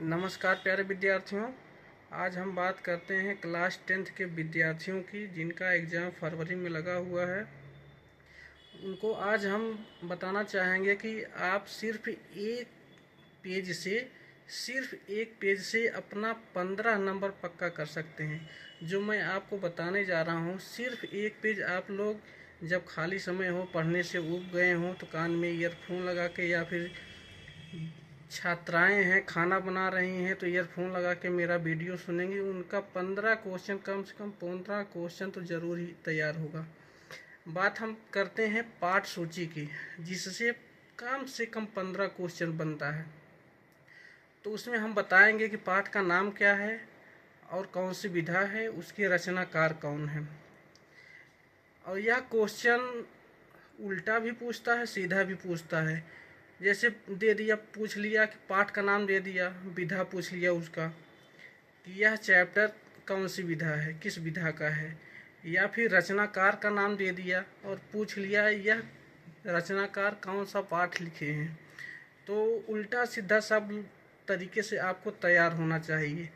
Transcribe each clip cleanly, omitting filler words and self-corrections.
नमस्कार प्यारे विद्यार्थियों। आज हम बात करते हैं क्लास 10th के विद्यार्थियों की जिनका एग्ज़ाम फरवरी में लगा हुआ है। उनको आज हम बताना चाहेंगे कि आप सिर्फ एक पेज से अपना 15 नंबर पक्का कर सकते हैं। जो मैं आपको बताने जा रहा हूँ, सिर्फ एक पेज आप लोग जब खाली समय हो, पढ़ने से ऊब गए हों तो कान में ईयरफोन लगा के, या फिर छात्राएं हैं खाना बना रही हैं तो ईयरफोन लगा के मेरा वीडियो सुनेंगी, उनका 15 क्वेश्चन, कम से कम 15 क्वेश्चन तो ज़रूर ही तैयार होगा। बात हम करते हैं पाठ सूची की, जिससे कम से कम 15 क्वेश्चन बनता है। तो उसमें हम बताएंगे कि पाठ का नाम क्या है और कौन सी विधा है, उसके रचनाकार कौन है। और यह क्वेश्चन उल्टा भी पूछता है, सीधा भी पूछता है। जैसे दे दिया, पूछ लिया कि पाठ का नाम दे दिया, विधा पूछ लिया उसका कि यह चैप्टर कौन सी विधा है, किस विधा का है, या फिर रचनाकार का नाम दे दिया और पूछ लिया यह रचनाकार कौन सा पाठ लिखे हैं। तो उल्टा सीधा सब तरीके से आपको तैयार होना चाहिए।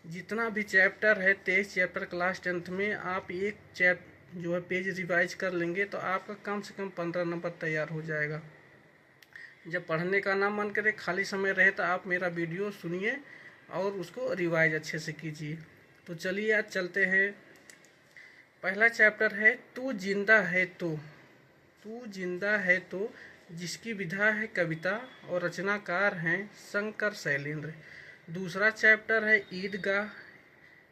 जितना भी चैप्टर है, 23 चैप्टर क्लास 10th में, आप एक जो है पेज रिवाइज कर लेंगे तो आपका कम से कम 15 नंबर तैयार हो जाएगा। जब पढ़ने का ना मन करे, खाली समय रहे, तो आप मेरा वीडियो सुनिए और उसको रिवाइज अच्छे से कीजिए। तो चलिए आज चलते हैं। पहला चैप्टर है तू जिंदा है तो, जिसकी विधा है कविता और रचनाकार हैं शंकर शैलेंद्र। दूसरा चैप्टर है ईदगाह,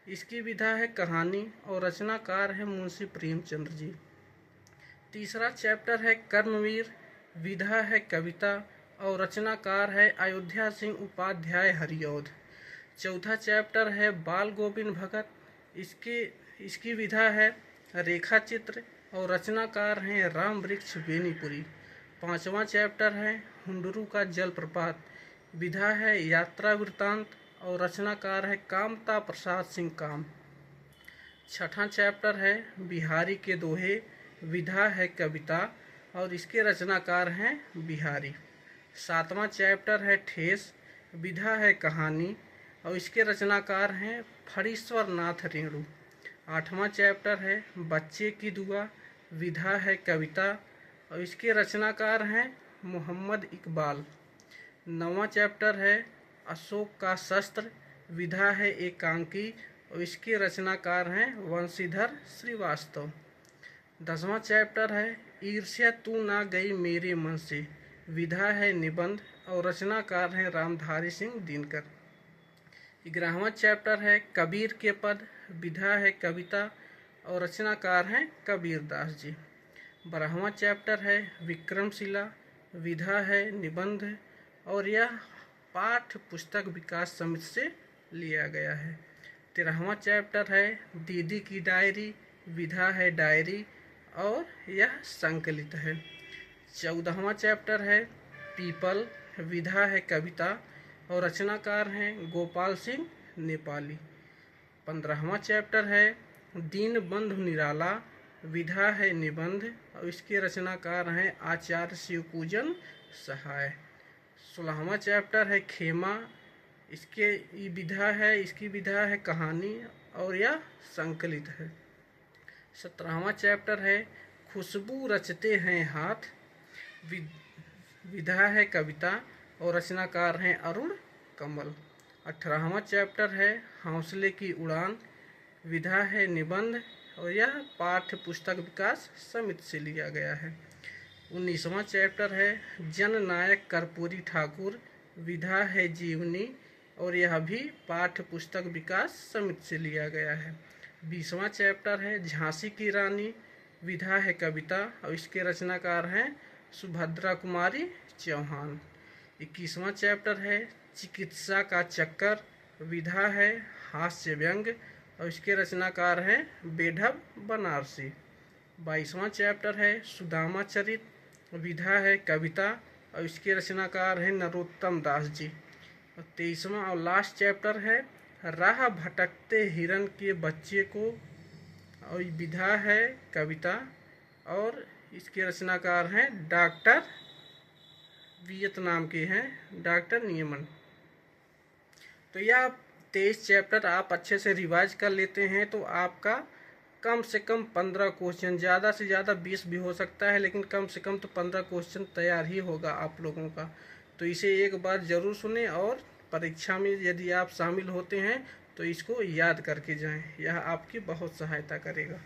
इसकी विधा है कहानी और रचनाकार है मुंशी प्रेमचंद्र जी। तीसरा चैप्टर है कर्मवीर, विधा है कविता और रचनाकार है अयोध्या सिंह उपाध्याय हरिऔध। चौथा चैप्टर है बाल गोविंद भगत, इसकी विधा है रेखा चित्र और रचनाकार हैं राम वृक्ष बेनीपुरी। पांचवा चैप्टर है हुंडरू का जलप्रपात, विधा है यात्रा वृत्तांत और रचनाकार है कामता प्रसाद सिंह काम। छठा चैप्टर है बिहारी के दोहे, विधा है कविता और इसके रचनाकार हैं बिहारी। सातवां चैप्टर है ठेस, विधा है कहानी और इसके रचनाकार हैं फणीश्वर नाथ रेणु। आठवां चैप्टर है बच्चे की दुआ, विधा है कविता और इसके रचनाकार हैं मोहम्मद इकबाल। नौवां चैप्टर है अशोक का शस्त्र, विधा है एकांकी और इसके रचनाकार हैं वंशीधर श्रीवास्तव। 10वां चैप्टर है ईर्ष्या तू ना गई मेरे मन से, विधा है निबंध और रचनाकार हैं रामधारी सिंह दिनकर। 11वां चैप्टर है कबीर के पद, विधा है कविता और रचनाकार हैं कबीर दास जी। 12वां चैप्टर है विक्रमशिला, विधा है निबंध और यह पाठ्य पुस्तक विकास समिति से लिया गया है। 13वां चैप्टर है दीदी की डायरी, विधा है डायरी और यह संकलित है। 14वां चैप्टर है पीपल, विधा है कविता और रचनाकार हैं गोपाल सिंह नेपाली। 15वां चैप्टर है दीनबंधु निराला, विधा है निबंध और इसके रचनाकार हैं आचार्य शिवपूजन सहाय। 16वां चैप्टर है खेमा, इसकी विधा है कहानी और यह संकलित है। 17वां चैप्टर है खुशबू रचते हैं हाथ, विधा है कविता और रचनाकार हैं अरुण कमल। 18वां चैप्टर है हौसले की उड़ान, विधा है निबंध और यह पाठ्य पुस्तक विकास समिति से लिया गया है। 19वां चैप्टर है जननायक कर्पूरी ठाकुर, विधा है जीवनी और यह भी पाठ्य पुस्तक विकास समिति से लिया गया है। 20वां चैप्टर है झांसी की रानी, विधा है कविता और इसके रचनाकार हैं सुभद्रा कुमारी चौहान। 21वां चैप्टर है चिकित्सा का चक्कर, विधा है हास्य व्यंग और इसके रचनाकार हैं बेढब बनारसी। 22वां चैप्टर है सुदामा चरित, विधा है कविता और इसके रचनाकार हैं नरोत्तम दास जी। और 23वां और लास्ट चैप्टर है राह भटकते हिरन के बच्चे को और विधा है कविता और इसके रचनाकार हैं डॉक्टर, वियतनाम के हैं डॉक्टर नियमन। तो यह 23 चैप्टर आप अच्छे से रिवाइज कर लेते हैं तो आपका कम से कम 15 क्वेश्चन, ज़्यादा से ज़्यादा 20 भी हो सकता है, लेकिन कम से कम तो 15 क्वेश्चन तैयार ही होगा आप लोगों का। तो इसे एक बार ज़रूर सुने और परीक्षा में यदि आप शामिल होते हैं तो इसको याद करके जाएं, यह आपकी बहुत सहायता करेगा।